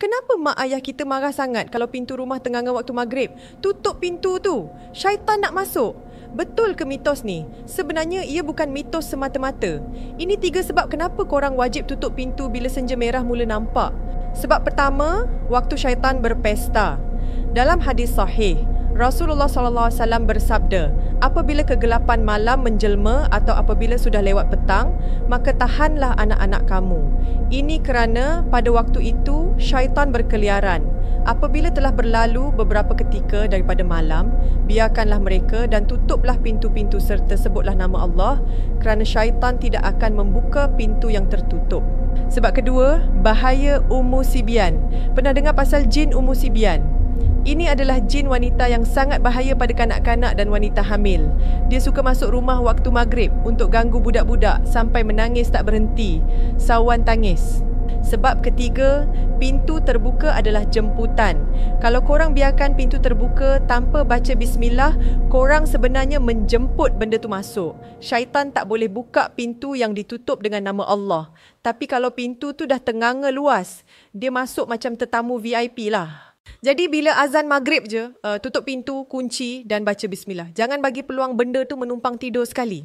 Kenapa mak ayah kita marah sangat kalau pintu rumah tenganga waktu maghrib? Tutup pintu tu. Syaitan nak masuk. Betul ke mitos ni? Sebenarnya ia bukan mitos semata-mata. Ini 3 sebab kenapa korang wajib tutup pintu bila senja merah mula nampak. Sebab pertama, waktu syaitan berpesta. Dalam hadis sahih, Rasulullah SAW bersabda, apabila kegelapan malam menjelma atau apabila sudah lewat petang, maka tahanlah anak-anak kamu. Ini kerana pada waktu itu syaitan berkeliaran. Apabila telah berlalu beberapa ketika daripada malam, biarkanlah mereka dan tutuplah pintu-pintu serta sebutlah nama Allah, kerana syaitan tidak akan membuka pintu yang tertutup. Sebab kedua, bahaya Ummu Sibyan. Pernah dengar pasal jin Ummu Sibyan? Ini adalah jin wanita yang sangat bahaya pada kanak-kanak dan wanita hamil. Dia suka masuk rumah waktu maghrib untuk ganggu budak-budak sampai menangis tak berhenti. Sawan tangis. Sebab ketiga, pintu terbuka adalah jemputan. Kalau korang biarkan pintu terbuka tanpa baca bismillah, korang sebenarnya menjemput benda tu masuk. Syaitan tak boleh buka pintu yang ditutup dengan nama Allah. Tapi kalau pintu tu dah tenganga luas, dia masuk macam tetamu VIP lah. Jadi bila azan maghrib je, tutup pintu, kunci dan baca bismillah. Jangan bagi peluang benda tu menumpang tidur sekali.